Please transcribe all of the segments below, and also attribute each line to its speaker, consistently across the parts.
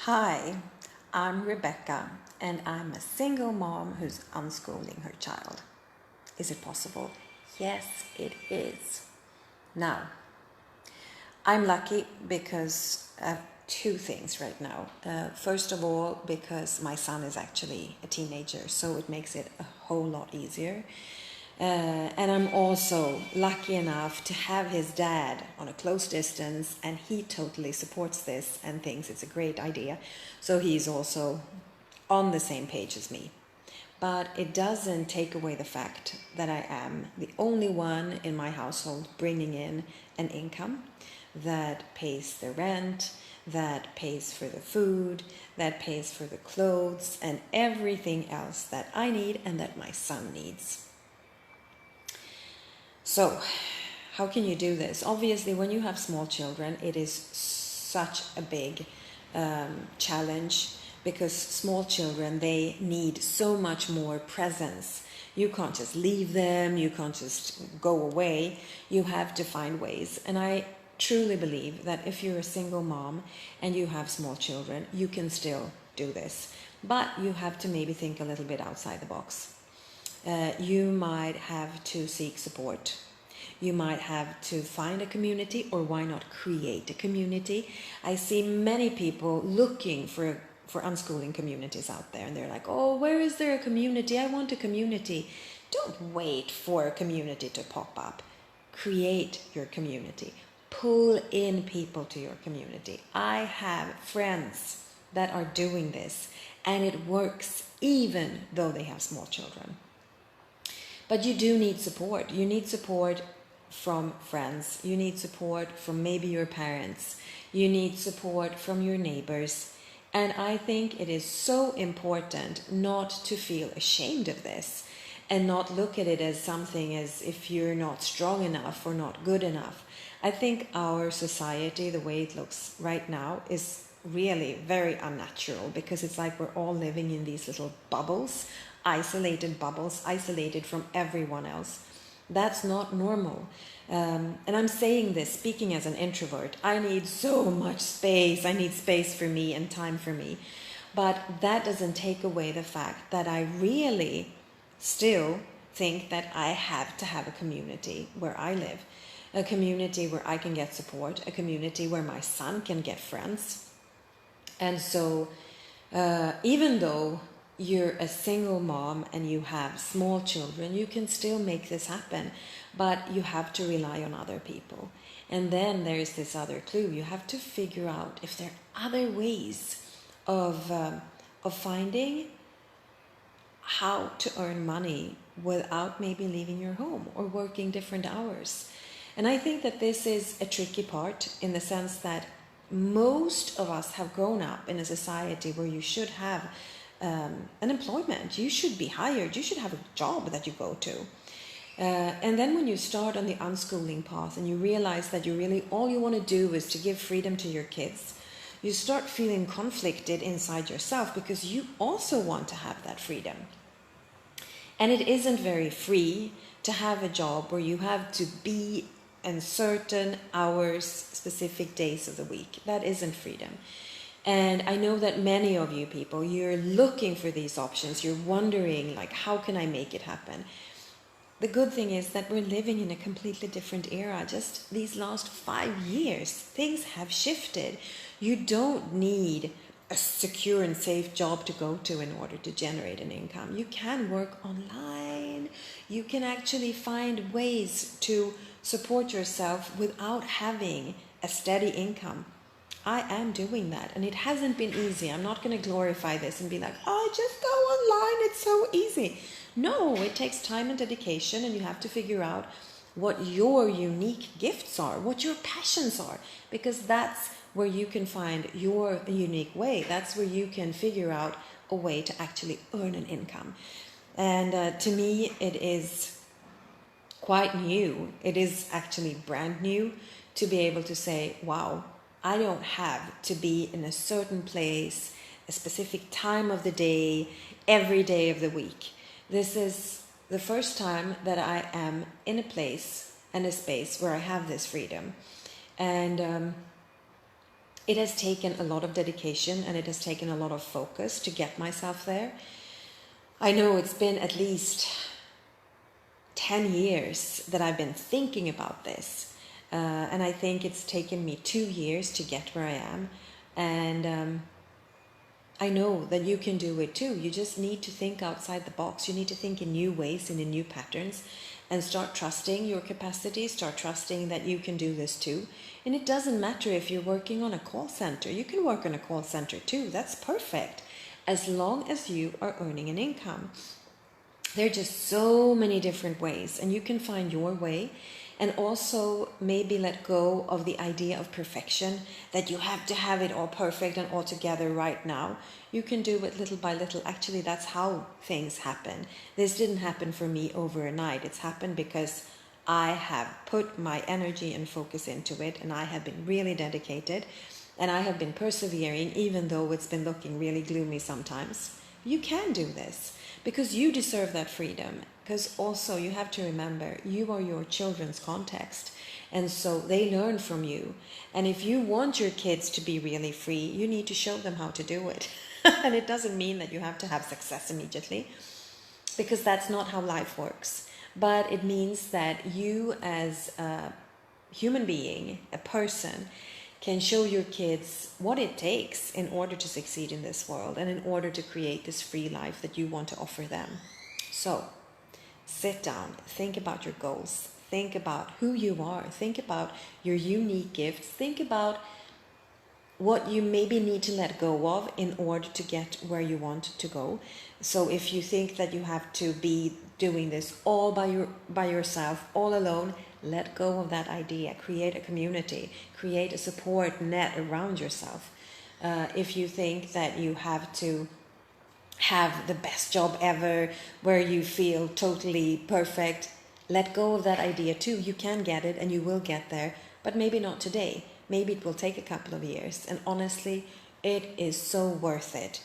Speaker 1: Hi, I'm Rebecca, and I'm a single mom who's unschooling her child. Is it possible? Yes, it is. Now, I'm lucky because of two things right now. First of all, because my son is actually a teenager, so it makes it a whole lot easier. And I'm also lucky enough to have his dad on a close distance, and he totally supports this and thinks it's a great idea. So he's also on the same page as me. But it doesn't take away the fact that I am the only one in my household bringing in an income that pays the rent, that pays for the food, that pays for the clothes, and everything else that I need and that my son needs. So, how can you do this? Obviously, when you have small children, it is such a big challenge because small children, they need so much more presence. You can't just leave them, you can't just go away, you have to find ways. And I truly believe that if you're a single mom and you have small children, you can still do this. But you have to maybe think a little bit outside the box. You might have to seek support. You might have to find a community, or why not create a community? I see many people looking for unschooling communities out there, and they're like, oh, where is there a community? I want a community. Don't wait for a community to pop up. Create your community. Pull in people to your community. I have friends that are doing this, and it works even though they have small children. But you do need support. You need support from friends. You need support from maybe your parents. You need support from your neighbors. And I think it is so important not to feel ashamed of this and not look at it as something as if you're not strong enough or not good enough. I think our society, the way it looks right now, is really very unnatural because it's like we're all living in these little bubbles, isolated from everyone else. That's not normal. And I'm saying this, speaking as an introvert. I need so much space. I need space for me and time for me. But that doesn't take away the fact that I really still think that I have to have a community where I live. A community where I can get support. A community where my son can get friends. And so even though you're a single mom and you have small children, you can still make this happen, but you have to rely on other people. And then there's this other clue. You have to figure out if there are other ways of finding how to earn money without maybe leaving your home or working different hours. And I think that this is a tricky part in the sense that most of us have grown up in a society where you should have an employment, you should be hired, you should have a job that you go to. And then when you start on the unschooling path and you realize that you really, all you want to do is to give freedom to your kids, you start feeling conflicted inside yourself because you also want to have that freedom. And it isn't very free to have a job where you have to be in certain hours, specific days of the week. That isn't freedom. And I know that many of you people, you're looking for these options. You're wondering, like, how can I make it happen? The good thing is that we're living in a completely different era. Just these last 5 years, things have shifted. You don't need a secure and safe job to go to in order to generate an income. You can work online. You can actually find ways to support yourself without having a steady income. I am doing that, and it hasn't been easy. I'm not going to glorify this and be like, oh, just go online, it's so easy. No, it takes time and dedication, and you have to figure out what your unique gifts are, what your passions are, because that's where you can find your unique way. That's where you can figure out a way to actually earn an income. And to me, it is quite new. It is actually brand new to be able to say, wow, I don't have to be in a certain place, a specific time of the day, every day of the week. This is the first time that I am in a place and a space where I have this freedom. And it has taken a lot of dedication and it has taken a lot of focus to get myself there. I know it's been at least 10 years that I've been thinking about this. And I think it's taken me 2 years to get where I am. And I know that you can do it too. You just need to think outside the box. You need to think in new ways and in new patterns and start trusting your capacity. Start trusting that you can do this too. And it doesn't matter if you're working on a call center. You can work on a call center too. That's perfect. As long as you are earning an income. There are just so many different ways, and you can find your way. And also maybe let go of the idea of perfection, that you have to have it all perfect and all together right now. You can do it little by little. Actually, that's how things happen. This didn't happen for me overnight. It's happened because I have put my energy and focus into it, and I have been really dedicated, and I have been persevering, even though it's been looking really gloomy sometimes. You can do this because you deserve that freedom. Because also you have to remember, you are your children's context, and so they learn from you. And if you want your kids to be really free, you need to show them how to do it. And it doesn't mean that you have to have success immediately, because that's not how life works. But it means that you as a human being, a person, can show your kids what it takes in order to succeed in this world and in order to create this free life that you want to offer them. So, sit down, think about your goals, think about who you are, think about your unique gifts, think about what you maybe need to let go of in order to get where you want to go. So if you think that you have to be doing this all by yourself, all alone, let go of that idea. Create a community, create a support net around yourself. If you think that you have to have the best job ever, where you feel totally perfect, let go of that idea too. You can get it and you will get there, but maybe not today. Maybe it will take a couple of years. And honestly, it is so worth it,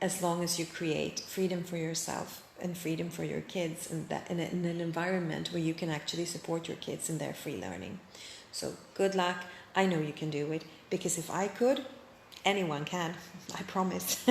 Speaker 1: as long as you create freedom for yourself and freedom for your kids, and that in an environment where you can actually support your kids in their free learning. So good luck. I know you can do it, because if I could, anyone can. I promise.